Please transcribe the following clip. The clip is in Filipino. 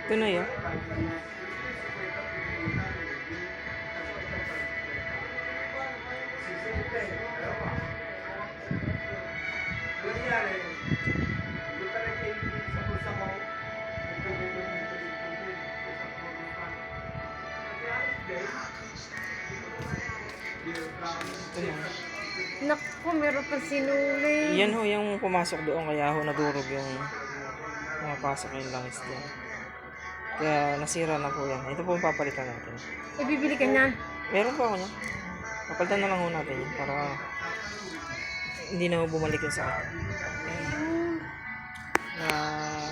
Ito na yun. Ito na. Naku, meron pa sinuli. Yan ho yung pumasok doon kaya ho nadurog yung pumapasok yung langis din. Kaya nasira na po yan. Ito po yung papalitan natin. Ibibili ka niyan. Meron pa ako niya. Papalitan na lang ho natin yun para hindi na ho bumalik yung sa akin. Ayan.